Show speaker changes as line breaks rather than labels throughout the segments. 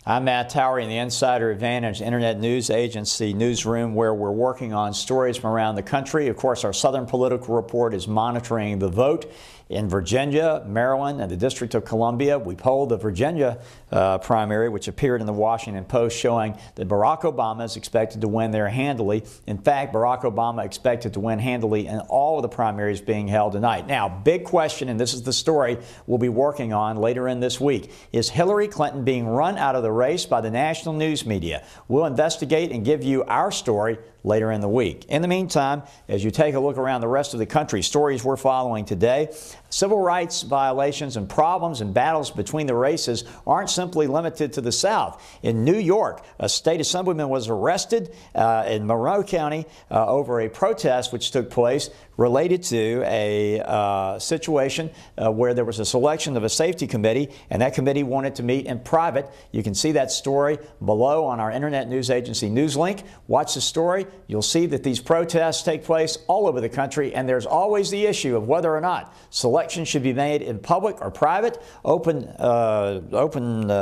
I'm Matt Towery in the Insider Advantage Internet News Agency newsroom, where we're working on stories from around the country. Of course, our Southern Political Report is monitoring the vote in Virginia, Maryland, and the District of Columbia. We polled the Virginia primary, which appeared in the Washington Post, showing that Barack Obama is expected to win there handily. In fact, Barack Obama expected to win handily in all of the primaries being held tonight. Now, big question, and this is the story we'll be working on later in this week. Is Hillary Clinton being run out of the race by the national news media? We'll investigate and give you our story later in the week. In the meantime, as you take a look around the rest of the country, stories we're following today, civil rights violations and problems and battles between the races aren't simply limited to the South. In New York, a state assemblyman was arrested in Monroe County over a protest which took place related to a situation where there was a selection of a safety committee, and that committee wanted to meet in private. You can see that story below on our Internet News Agency news link. Watch the story. You'll see that these protests take place all over the country, and there's always the issue of whether or not selection should be made in public or private. Open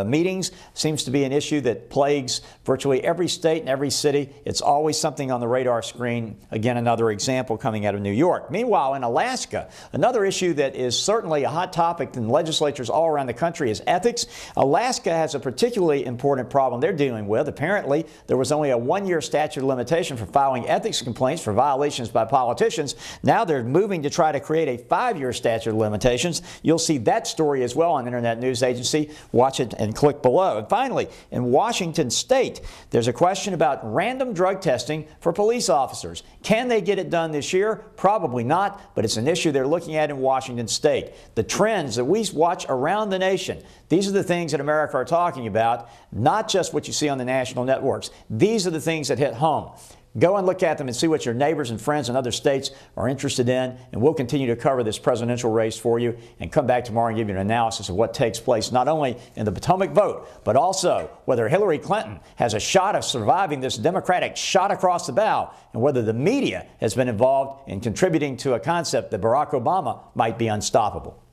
meetings seems to be an issue that plagues virtually every state and every city. It's always something on the radar screen. Again, another example coming out of New York. Meanwhile, in Alaska, another issue that is certainly a hot topic in legislatures all around the country is ethics. Alaska has a particularly important problem they're dealing with. Apparently, there was only a one-year statute of limitation for filing ethics complaints for violations by politicians. Now they're moving to try to create a 5-year statute of limitations. You'll see that story as well on Internet News Agency. Watch it and click below. And finally, in Washington State, there's a question about random drug testing for police officers. Can they get it done this year? Probably not, but it's an issue they're looking at in Washington State. The trends that we watch around the nation, these are the things that America are talking about, not just what you see on the national networks. These are the things that hit home. Go and look at them and see what your neighbors and friends in other states are interested in, and we'll continue to cover this presidential race for you and come back tomorrow and give you an analysis of what takes place not only in the Potomac vote, but also whether Hillary Clinton has a shot of surviving this Democratic shot across the bow, and whether the media has been involved in contributing to a concept that Barack Obama might be unstoppable.